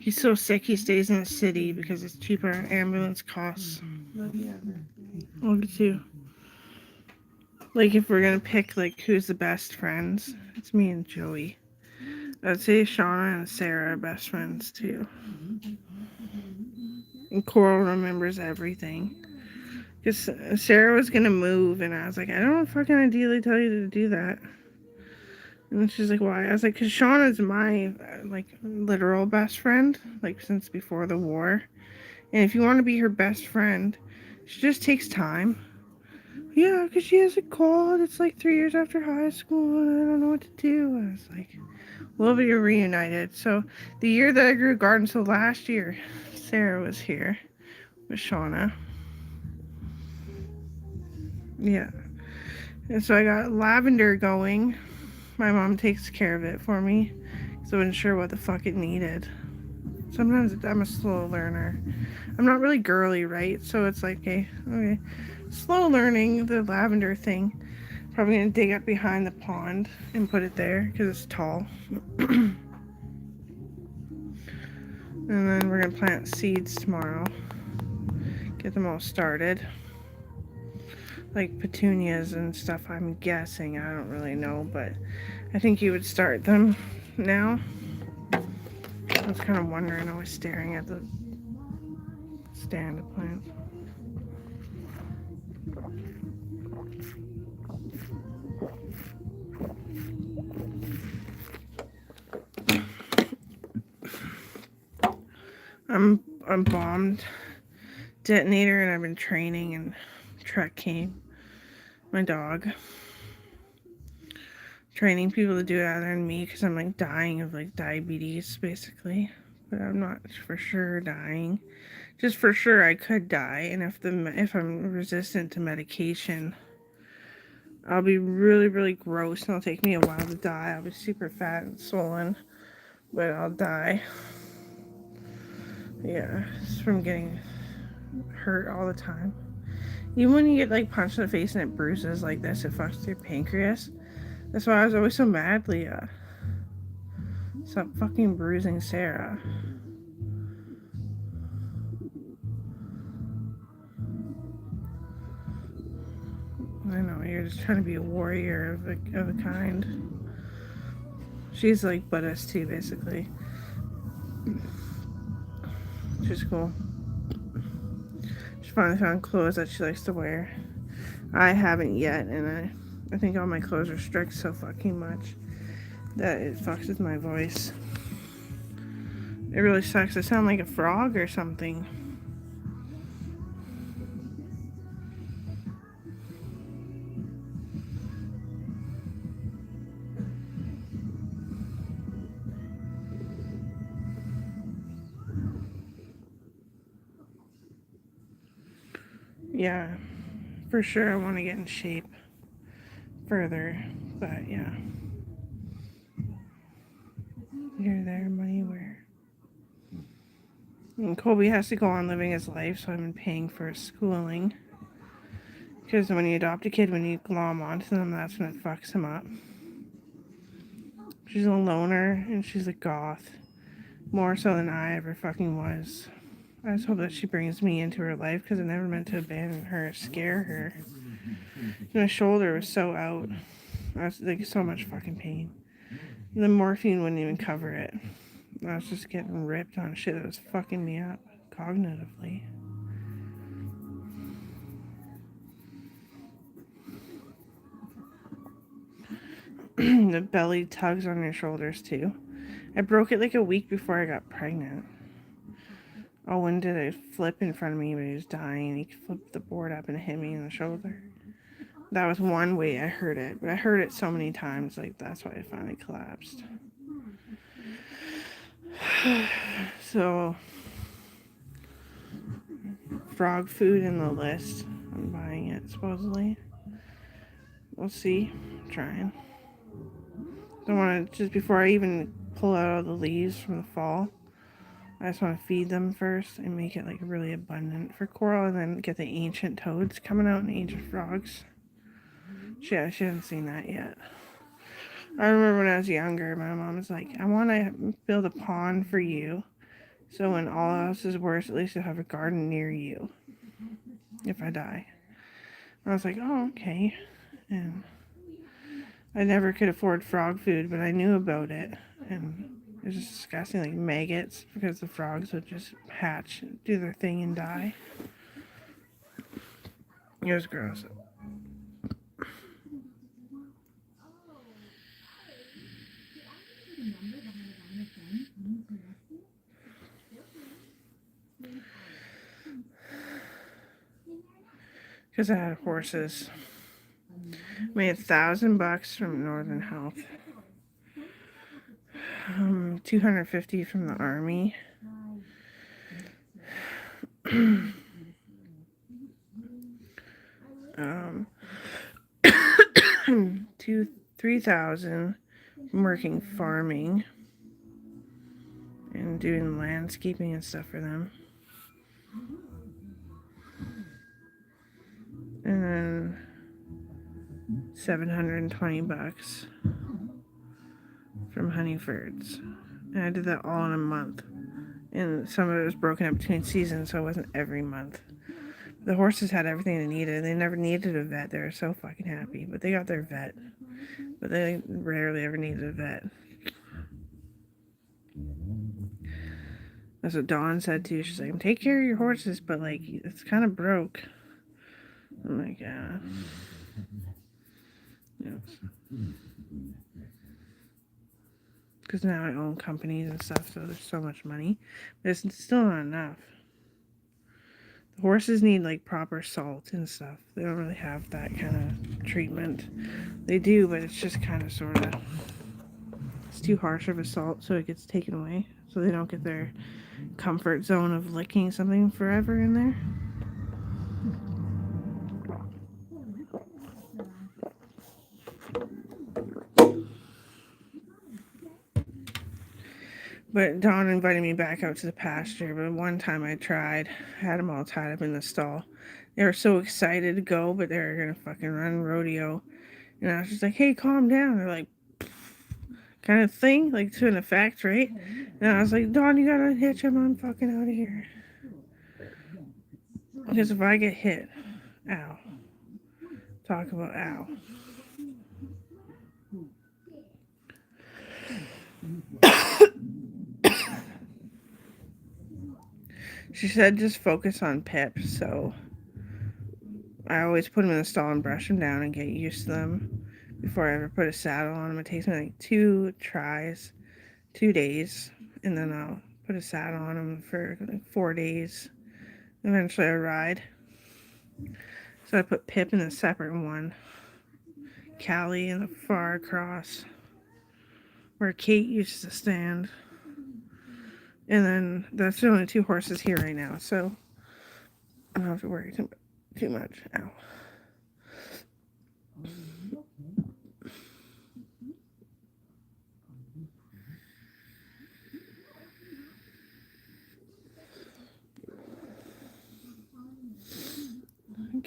He's so sick he stays in the city because it's cheaper ambulance costs. Look at you. Like if we're gonna pick like who's the best friends, it's me and Joey. I'd say Shauna and Sarah are best friends too. And Coral remembers everything. Because Sarah was gonna move, and I was like, I don't fucking ideally tell you to do that. And she's like, why? I was like, because Shauna's my, like, literal best friend, like, since before the war. And if you want to be her best friend, she just takes time. Yeah, because she has a cold. It's like 3 years after high school, and I don't know what to do. I was like, we'll be reunited. So the year that I grew a garden, so last year, Sarah was here with Shauna. Yeah. And so I got lavender going. My mom takes care of it for me, so I wasn't sure what the fuck it needed. Sometimes I'm a slow learner. I'm not really girly, right? So it's like, okay. Slow learning the lavender thing. Probably gonna dig up behind the pond and put it there because it's tall. And then we're gonna plant seeds tomorrow. Get them all started. Like petunias and stuff, I'm guessing. I don't really know, but I think you would start them now. I was kind of wondering, I was staring at the stand of plants. I'm bombed detonator, and I've been training, and Trek came, my dog, training people to do it other than me because I'm like dying of like diabetes basically, but I'm not for sure dying. Just for sure I could die, and if I'm resistant to medication, I'll be really really gross, and it'll take me a while to die. I'll be super fat and swollen, but I'll die. Yeah, it's from getting hurt all the time. Even when you get like punched in the face and it bruises like this, it fucks your pancreas. That's why I was always so mad, Leah. Stop fucking bruising Sarah. I know, you're just trying to be a warrior of a kind. She's like Buddhist too, basically. She's cool. She finally found clothes that she likes to wear. I haven't yet, and I think all my clothes are strict so fucking much that it fucks with my voice. It really sucks. I sound like a frog or something. Yeah, for sure I want to get in shape further, but yeah. You're there, money where? And Colby has to go on living his life, so I've been paying for his schooling. Because when you adopt a kid, when you glom onto them, that's when it fucks him up. She's a loner, and she's a goth. More so than I ever fucking was. I just hope that she brings me into her life, because I never meant to abandon her or scare her. My shoulder was so out. I was like so much fucking pain. The morphine wouldn't even cover it. I was just getting ripped on shit that was fucking me up cognitively. The belly tugs on your shoulders too. I broke it like a week before I got pregnant. Owen did a flip in front of me when he was dying. He flipped the board up and hit me in the shoulder. That was one way I heard it, but I heard it so many times, like that's why I finally collapsed. So, frog food in the list. I'm buying it supposedly. We'll see. I'm trying. I want to just before I even pull out all the leaves from the fall. I just want to feed them first and make it like really abundant for Coral, and then get the ancient toads coming out and ancient frogs. Yeah, she hasn't seen that yet. I remember when I was younger, my mom was like, I want to build a pond for you So when all else is worse, at least you'll have a garden near you if I die. I was like, oh, okay. And I never could afford frog food, but I knew about it. And it was just disgusting, like maggots, because the frogs would just hatch, do their thing, and die. It was gross. Because I had horses. Made $1,000 from Northern Health. 250 from the Army. 3,000 from working farming and doing landscaping and stuff for them. And then $720 from Honeyfords. And I did that all in a month. And some of it was broken up between seasons, so it wasn't every month. The horses had everything they needed. They never needed a vet. They were so fucking happy. But they got their vet. But they rarely ever needed a vet. That's what Dawn said too. She's like, take care of your horses, but like, it's kind of broke. I'm like, yeah. Because now I own companies and stuff, so there's so much money. But it's still not enough. The horses need like proper salt and stuff. They don't really have that kind of treatment. They do, but it's just kind of sort of, it's too harsh of a salt, so it gets taken away. So they don't get their comfort zone of licking something forever in there. But Dawn invited me back out to the pasture, but one time I tried. I had them all tied up in the stall. They were so excited to go, but they were going to fucking run rodeo. And I was just like, hey, calm down. They're like, kind of thing, like to an effect, right? And I was like, Dawn, you gotta hitch him. I'm fucking out of here. Because if I get hit, ow. Talk about ow. She said just focus on Pip, so I always put him in the stall and brush him down and get used to them before I ever put a saddle on him. It takes me like 2 tries, 2 days, and then I'll put a saddle on him for like 4 days. Eventually I ride. So I put Pip in a separate one, Callie in the far across where Kate used to stand. And then that's the only 2 horses here right now, so I don't have to worry too much. Ow.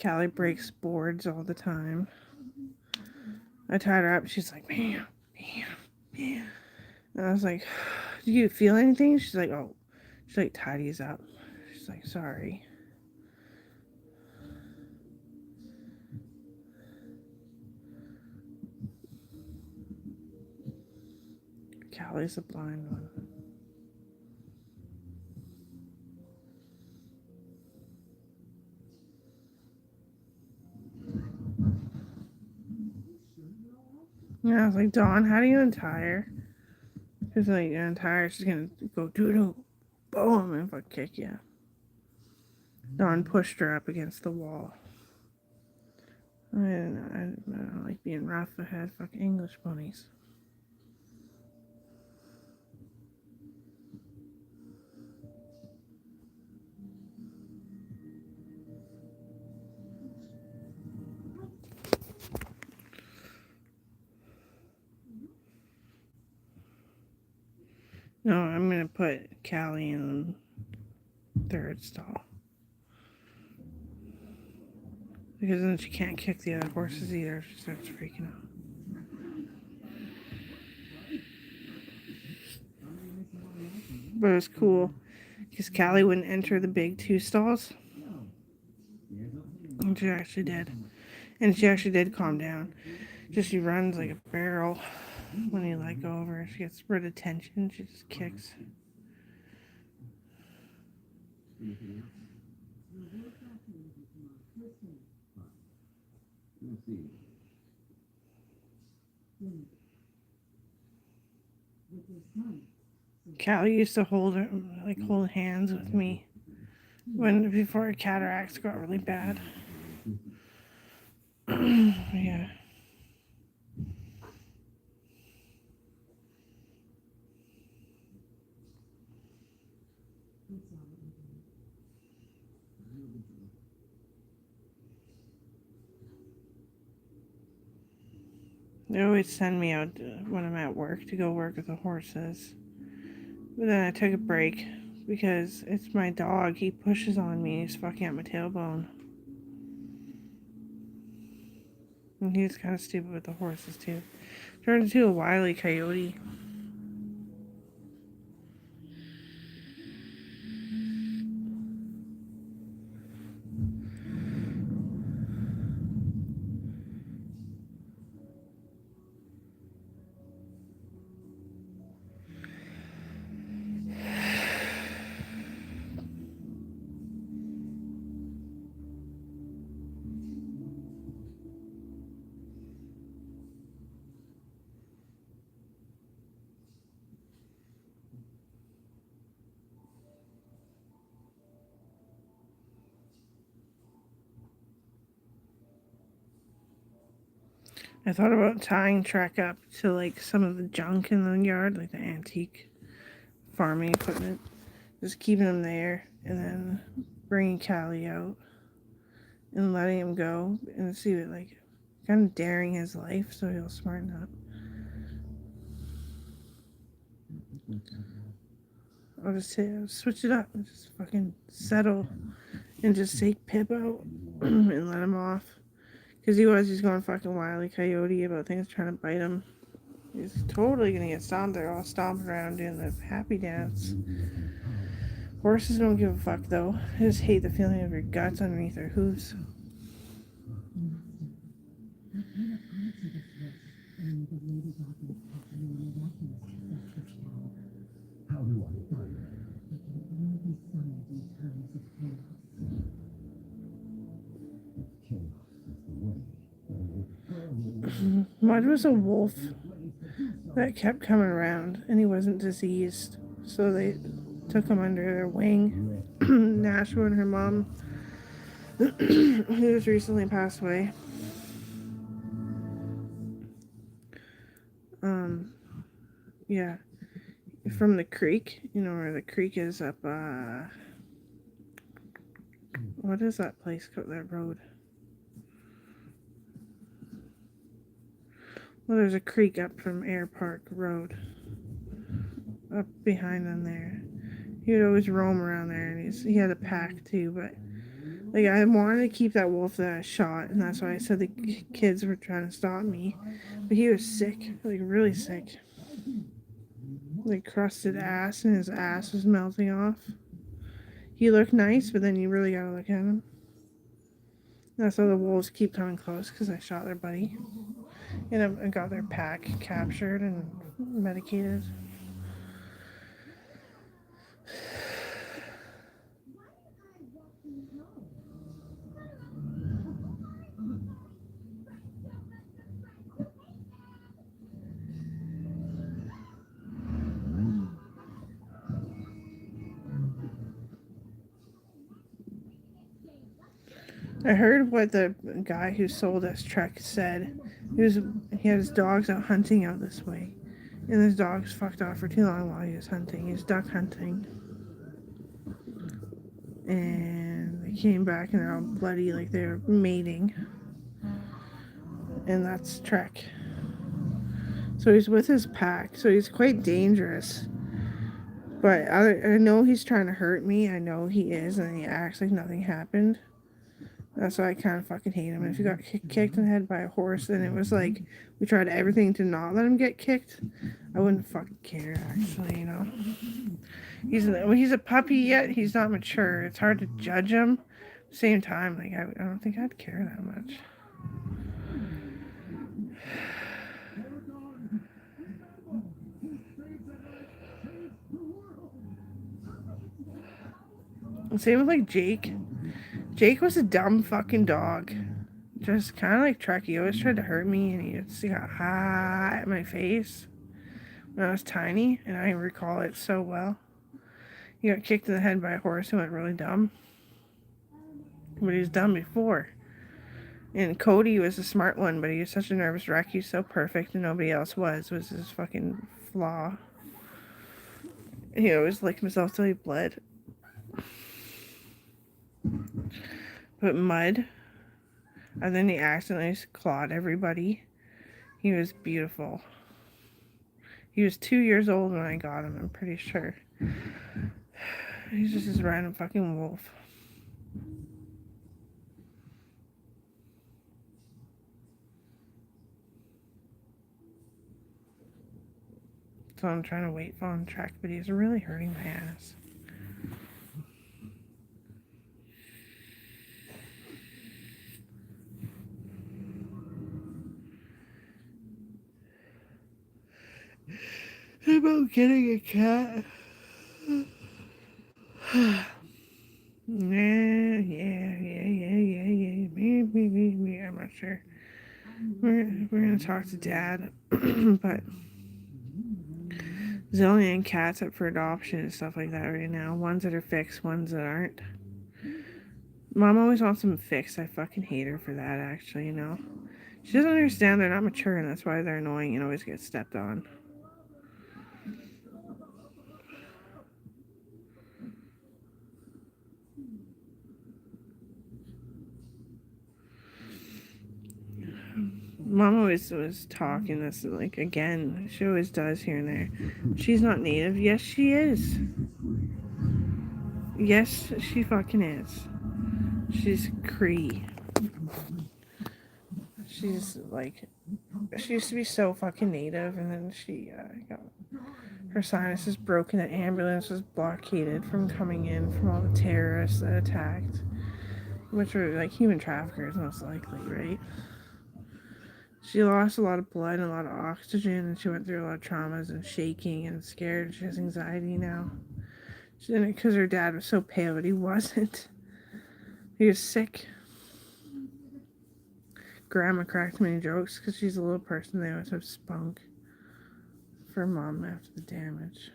Callie breaks boards all the time. I tied her up. She's like, man. And I was like, do you feel anything? She's like, oh. She's like, tidies up. She's like, sorry. Callie's a blind one. Yeah, I was like, Dawn, how do you untie her? She's like, you untie her, she's gonna go doo-doo, boom, and fuck kick you. Dawn pushed her up against the wall. I don't like being rough. I had fucking English ponies. No, I'm gonna put Callie in the 3rd stall. Because then she can't kick the other horses either. She starts freaking out. But it was cool. because Callie wouldn't enter the big 2 stalls. And she actually did. And she actually did calm down. Just she runs like a barrel when you let go of her. She gets rid of tension. She just kicks. Callie used to hold hands with me before her cataracts got really bad. Yeah. They always send me out when I'm at work to go work with the horses. But then I took a break because it's my dog. He pushes on me. He's fucking at my tailbone. And he's kind of stupid with the horses too. Turned into a Wile E. Coyote. I thought about tying Trek up to like some of the junk in the yard, like the antique farming equipment. Just keeping him there and then bringing Callie out and letting him go and see it, like kind of daring his life so he'll smarten up. I'll just say, switch it up and just fucking settle and just take Pip out and let him off. Because he's going fucking Wile E. Coyote about things trying to bite him. He's totally gonna get stomped. They're all stomping around doing the happy dance. Horses don't give a fuck though. They just hate the feeling of your guts underneath their hooves. Mud was a wolf that kept coming around, and he wasn't diseased, so they took him under their wing. Nashua and her mom, who has recently passed away, yeah, from the creek, you know where the creek is up, what is that place called, that road? Well, there's a creek up from Air Park Road, up behind them there. He would always roam around there, and he had a pack too, but like I wanted to keep that wolf that I shot, and that's why I said the kids were trying to stop me. But he was sick, like really sick. Like crusted ass, and his ass was melting off. He looked nice, but then you really gotta look at him. That's why the wolves keep coming close, because I shot their buddy. And I got their pack captured and medicated. I heard what the guy who sold us Trek said. He had his dogs out hunting out this way. And his dogs fucked off for too long while he was hunting. He was duck hunting. And they came back and they're all bloody like they were mating. And that's Trek. So he's with his pack. So he's quite dangerous. But I know he's trying to hurt me. I know he is. And he acts like nothing happened. That's why I kind of fucking hate him. If he got kicked in the head by a horse, then it was like we tried everything to not let him get kicked. I wouldn't fucking care, actually, you know. He's a puppy yet. He's not mature. It's hard to judge him. Same time, like I don't think I'd care that much. Same with like Jake. Jake was a dumb fucking dog. Just kind of like Trek. He always tried to hurt me, and he just got hot at my face when I was tiny, and I recall it so well. He got kicked in the head by a horse and went really dumb. But he was dumb before. And Cody was a smart one, but he was such a nervous wreck. He was so perfect, and nobody else was his fucking flaw. He always licked himself till he bled. But Mud, and then he accidentally clawed everybody. He was beautiful. He was 2 years old when I got him, I'm pretty sure. He's just this random fucking wolf. So I'm trying to wait for him to track, but he's really hurting my ass. About getting a cat. Yeah. Me. I'm not sure. We're gonna talk to Dad, but zillion cats up for adoption and stuff like that right now. Ones that are fixed, ones that aren't. Mom always wants them fixed. I fucking hate her for that, actually, you know. She doesn't understand they're not mature, and that's why they're annoying and always get stepped on. Mom always was talking this, like, again, she always does here and there. She's not native. Yes, she is. Yes, she fucking is. She's Cree. She's, like, she used to be so fucking native, and then she got her sinuses broken. The ambulance was blockaded from coming in from all the terrorists that attacked, which were, like, human traffickers, most likely, right? She lost a lot of blood and a lot of oxygen, and she went through a lot of traumas and shaking and scared. She has anxiety now. She didn't, because her dad was so pale, but he wasn't. He was sick. Grandma cracked many jokes because she's a little person. They always have spunk for Mom after the damage.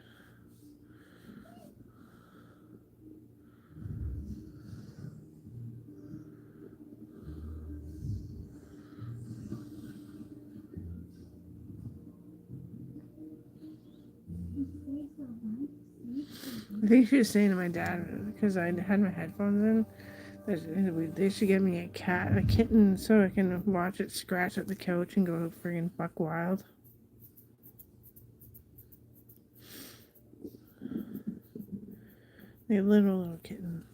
I think she was saying to my dad, because I had my headphones in, that they should get me a kitten, so I can watch it scratch at the couch and go friggin' buck wild. A little kitten.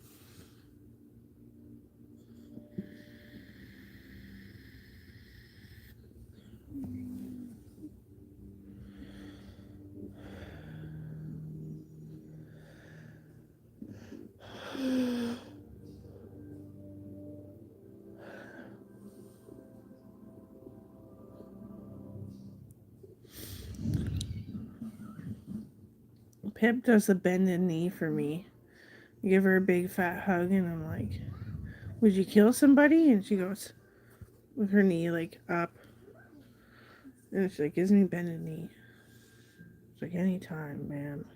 Pip does the bended knee for me. I give her a big fat hug, and I'm like, would you kill somebody? And she goes, with her knee like up. And she like gives me bended knee. It's like, anytime, man.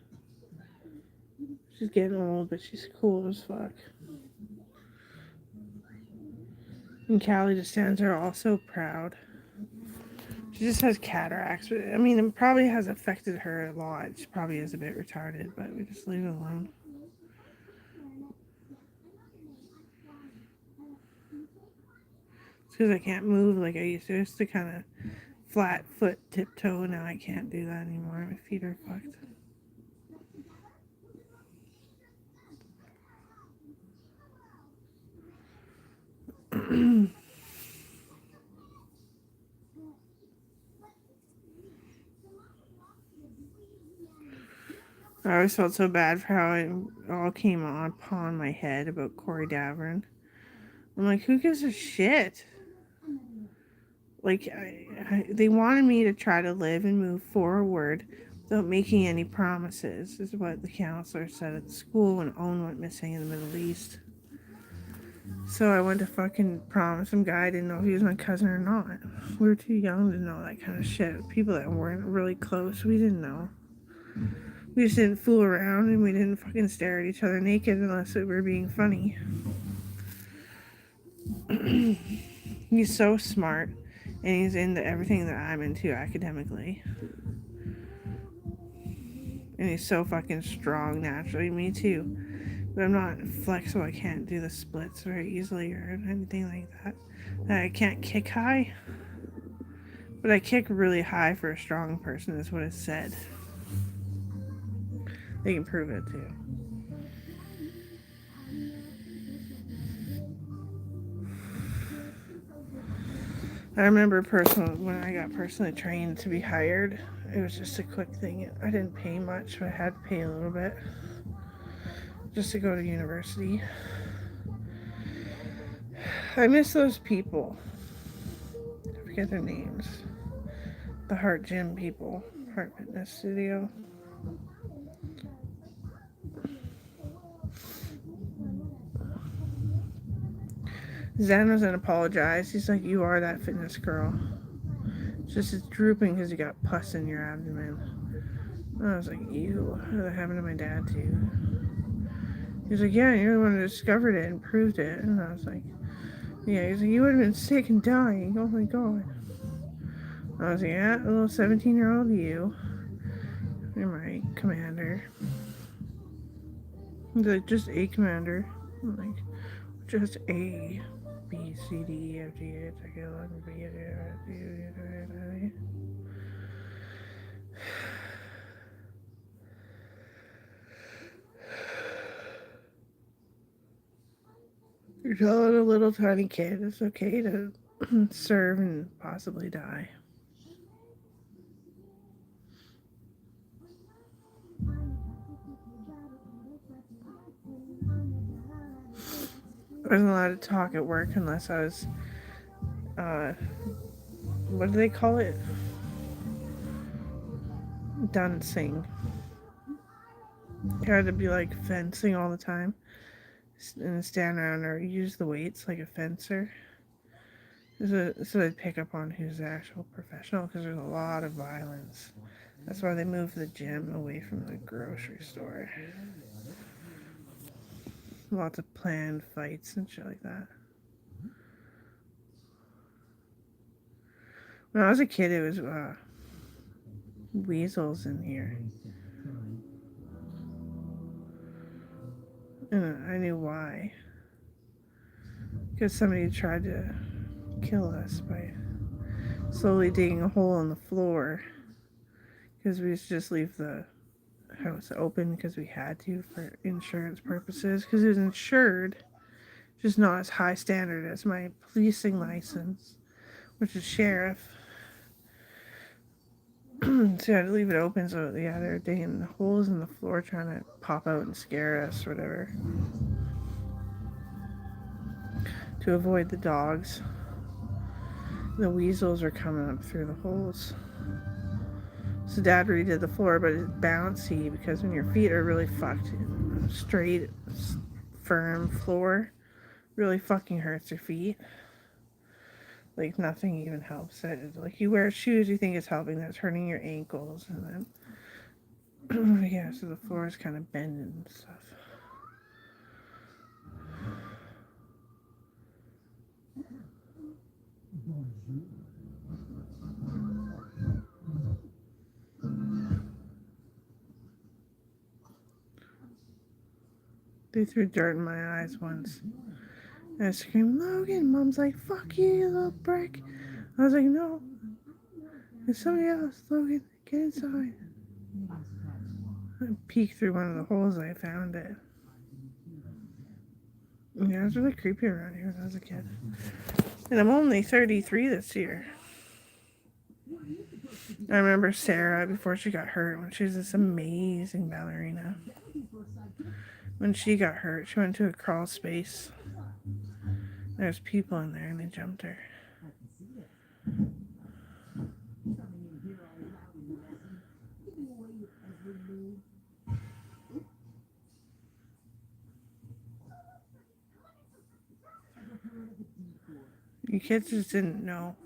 She's getting old, but she's cool as fuck. And Callie just stands there all so proud. She just has cataracts. I mean, it probably has affected her a lot. She probably is a bit retarded, but we just leave it alone. It's because I can't move like I used to. I used to kind of flat foot tiptoe. Now I can't do that anymore. My feet are fucked. I always felt so bad for how it all came upon my head about Corey Davern. I'm like, who gives a shit? Like, they wanted me to try to live and move forward without making any promises, is what the counselor said at the school when Owen went missing in the Middle East. So I went to fucking promise some guy. I didn't know if he was my cousin or not. We were too young to know that kind of shit. People that weren't really close, we didn't know. We just didn't fool around and we didn't fucking stare at each other naked unless we were being funny. He's so smart and he's into everything that I'm into academically. And he's so fucking strong naturally. Me too. But I'm not flexible. I can't do the splits very easily or anything like that. I can't kick high. But I kick really high for a strong person, is what it said. They can prove it too. I remember when I got personally trained to be hired, it was just a quick thing. I didn't pay much, but I had to pay a little bit just to go to university. I miss those people. I forget their names. The Heart Gym people, Heart Fitness Studio. Zen was gonna apologize. He's like, you are that fitness girl. It's drooping because you got pus in your abdomen. And I was like, ew. That happened to my dad too. He was like, yeah, you're the one who discovered it and proved it. And I was like, yeah. He's like, you would have been sick and dying. Oh my god. I was like, yeah, a little 17-year-old you. You're my commander. He's like, just a commander. I'm like, just A. B, C, D, E, F, G, H, I, K, L, M, N, O, P, You're telling a little tiny kid it's okay to serve and possibly die. I wasn't allowed to talk at work unless I was, what do they call it? Dancing. You had to be like fencing all the time and stand around or use the weights like a fencer. So they pick up on who's the actual professional because there's a lot of violence. That's why they moved the gym away from the grocery store. Lots of planned fights and shit like that. When I was a kid, it was weasels in here. And I knew why. Because somebody tried to kill us by slowly digging a hole in the floor. Because we used to just leave the house open because we had to for insurance purposes. Because it was insured, just not as high standard as my policing license, which is sheriff. So I had to leave it open. So yeah, they were digging holes in the floor trying to pop out and scare us or whatever. To avoid the dogs. The weasels are coming up through the holes. So Dad redid the floor, but it's bouncy because when your feet are really fucked, straight, firm floor really fucking hurts your feet. Like nothing even helps it. Like you wear shoes, you think it's helping, that's hurting your ankles, and then yeah, so the floor is kind of bending and stuff. They threw dirt in my eyes once. And I screamed, Logan! Mom's like, fuck you little brick. I was like, no. It's somebody else. Logan, get inside. I peeked through one of the holes. I found it. Yeah, it was really creepy around here when I was a kid. And I'm only 33 this year. I remember Sarah before she got hurt when she was this amazing ballerina. When she got hurt, she went to a crawl space. There's people in there and they jumped her. You kids just didn't know.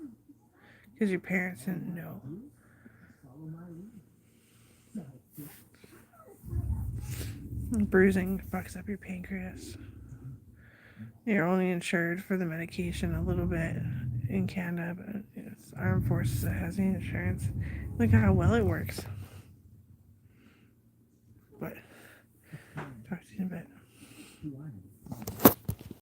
Because your parents didn't know. Bruising fucks up your pancreas. You're only insured for the medication a little bit in Canada, but it's Armed Forces that has the insurance. Look how well it works. But talk to you in a bit.